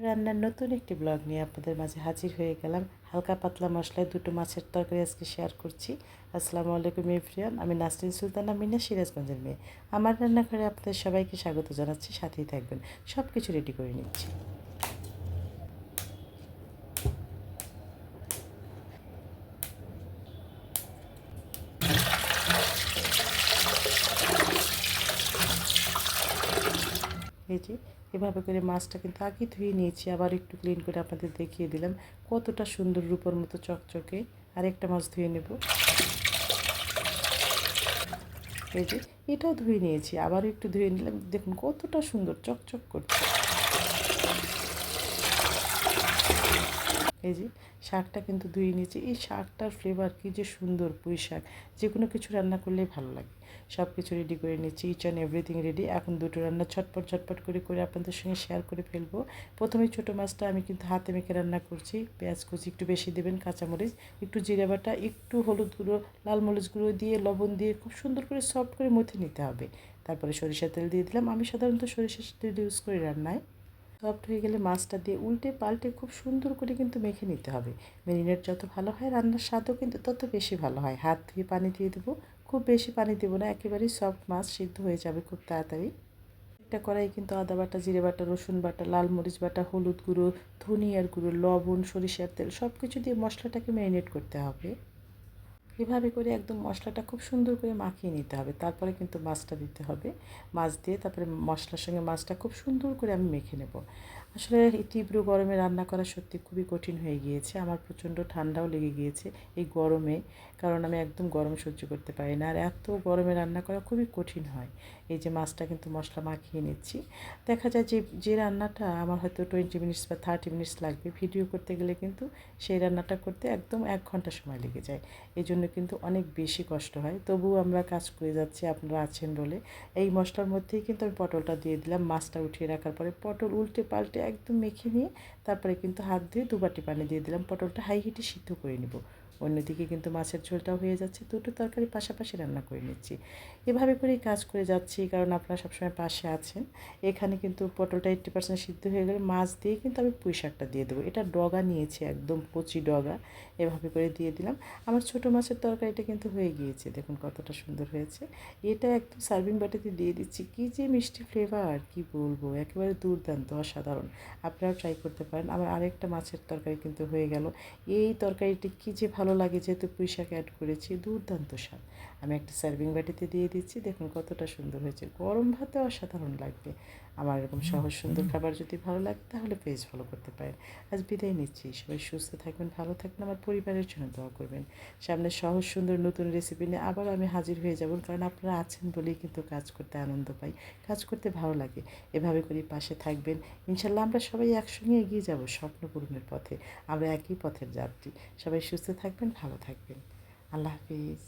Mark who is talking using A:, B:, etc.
A: রান্নার নতুন একটি ব্লগ নিয়ে আপনাদের মাঝে হাজির হয়ে গেলাম। হালকা পাতলা মশলায় দুটো মাছের তরকারি আজকে শেয়ার করছি। আসসালামু আলাইকুম এভরিওয়ান, আমি নাসরিন সুলতানা মিনা, সিরাজগঞ্জের মেয়ে। আমার রান্নাঘরে আপনাদের সবাইকে স্বাগত জানাচ্ছি, সাথেই থাকবেন। সব কিছু রেডি করে নিচ্ছি। এই যে এভাবে করে মাছটা কিন্তু আগে ধুয়ে নিয়েছি, আবার একটু ক্লিন করে আপনাদের দেখিয়ে দিলাম কতটা সুন্দর রূপোর মতো চকচকে। আরেকটা মাছ ধুয়ে নেব। এই যে এটাও ধুয়ে নিয়েছি, আবার একটু ধুয়ে নিলাম, দেখুন কতটা সুন্দর চকচক করছে। এই যে শাকটা কিন্তু ধুয়ে নিয়েছি। এই শাকটার ফ্লেভার কী যে সুন্দর! পুঁই শাক যে কোনো কিছু রান্না করলেই ভালো লাগে। সব কিছু রেডি করে নিয়েছি, ইচ অ্যান্ড এভরিথিং রেডি। এখন দুটো রান্না ঝটপট ঝটপট করে আপনাদের সঙ্গে শেয়ার করে ফেলবো। প্রথমে ছোটো মাছটা আমি কিন্তু হাতে মেখে রান্না করছি। পেঁয়াজ কুচি একটু বেশি দেবেন, কাঁচামরিচ, একটু জিরে বাটা, একটু হলুদ গুঁড়ো, লাল মরিচ গুঁড়ো দিয়ে, লবণ দিয়ে খুব সুন্দর করে সফট করে মথে নিতে হবে। তারপরে সরিষার তেল দিয়ে দিলাম। আমি সাধারণত সরিষার তেল ইউজ করি রান্নায়। সফট হয়ে গেলে মাছটা দিয়ে উল্টে পাল্টে খুব সুন্দর করে কিন্তু মেখে নিতে হবে। মেরিনেট যত ভালো হয় রান্নার স্বাদও কিন্তু তত বেশি ভালো হয়। হাত ধুয়ে পানি দিয়ে দেবো, খুব বেশি পানি দেবো না, একেবারেই সফট মাছ সিদ্ধ হয়ে যাবে খুব তাড়াতাড়ি। একটা কড়াই কিন্তু আদা বাটা, জিরে বাটা, রসুন বাটা, লাল মরিচ বাটা, হলুদ গুঁড়ো, ধনিয়ার গুঁড়ো, লবণ, সরিষার তেল সব কিছু দিয়ে মশলাটাকে ম্যারিনেট করতে হবে। এভাবে করে একদম মশলাটা খুব সুন্দর করে মাখিয়ে নিতে হবে। তারপরে কিন্তু মাছটা দিতে হবে। মাছ দিয়ে তারপরে মশলার সঙ্গে মাছটা খুব সুন্দর করে আমি মেখে নেব। আসলে এই তীব্র গরমে রান্না করা সত্যি খুবই কঠিন হয়ে গিয়েছে। আমার প্রচণ্ড ঠান্ডাও লেগে গিয়েছে এই গরমে, কারণ আমি একদম গরম সহ্য করতে পারি না। আর এত গরমে রান্না করা খুবই কঠিন হয়। এই যে মাছটা কিন্তু মশলা মাখিয়ে নিচ্ছি। দেখা যায় যে যে রান্নাটা আমার হয়তো 20 মিনিটস বা 30 মিনিটস লাগবে, ভিডিও করতে গেলে কিন্তু সেই রান্নাটা করতে একদম 1 ঘন্টা সময় লেগে যায়। এই জন্য কিন্তু অনেক বেশি কষ্ট হয়। তবুও আমরা কাজ করে যাচ্ছি, আপনারা আছেন বলে। এই মশলার মধ্যেই কিন্তু আমি পটলটা দিয়ে দিলাম। মাছটা উঠিয়ে রাখার পরে পটল উল্টে পাল্টে একদম মেখে নিয়ে তারপরে কিন্তু হাত ধুয়ে 2 বাটি পানি দিয়ে দিলাম। পটলটা হাই হিটে সিদ্ধ করে নেব। অন্যদিকে কিন্তু মাছের ঝোলটাও হয়ে যাচ্ছে। দুটো তরকারি পাশাপাশি রান্না করে নিচ্ছি। এভাবে করেই কাজ করে যাচ্ছি, কারণ আপনারা সবসময় পাশে আছেন। এখানে কিন্তু পটলটা 80% সিদ্ধ হয়ে গেলে মাছ দিয়ে কিন্তু আমি পুঁই শাকটা দিয়ে দেবো। এটা ডগা নিয়েছি, একদম কচি ডগা। এভাবে করে দিয়ে দিলাম। আমার ছোটো মাছের তরকারিটা কিন্তু হয়ে গিয়েছে, দেখুন কতটা সুন্দর হয়েছে। এটা একদম সার্ভিং বাটিতে দিয়ে দিচ্ছি। কী যে মিষ্টি ফ্লেভার, কি বলবো, একেবারে দুর্দান্ত, অসাধারণ। আপনারাও ট্রাই করতে পারেন। আমার আরেকটা মাছের তরকারি কিন্তু হয়ে গেল। এই তরকারিটি কী যে ভালো লাগে, যেহেতু পুঁই শাক অ্যাড করেছি, দুর্দান্ত স্বাদ। আমি একটা সার্ভিং বাটিতে দিয়ে দিচ্ছি, দেখুন কতটা সুন্দর হয়েছে। গরম ভাতে অসাধারণ লাগবে। আমার এরকম সহজ সুন্দর খাবার যদি ভালো লাগে তাহলে পেজ ফলো করতে পারেন। আজ বিদায় নিচ্ছি। সবাই সুস্থ থাকবেন, ভালো থাকবেন, আমার পরিবারের জন্য দোয়া করবেন। সামনে সহজ সুন্দর নতুন রেসিপি নিয়ে আবার আমি হাজির হয়ে যাব, কারণ আপনারা আছেন বলেই কিন্তু কাজ করতে আনন্দ পাই, কাজ করতে ভালো লাগে। এভাবে করে পাশে থাকবেন। ইনশাল্লাহ আমরা সবাই একসঙ্গে এগিয়ে যাব স্বপ্ন পূরণের পথে। আমরা একই পথের যাত্রী। সবাই সুস্থ থাকবেন, ভালো থাকবেন। আল্লাহ হাফিজ।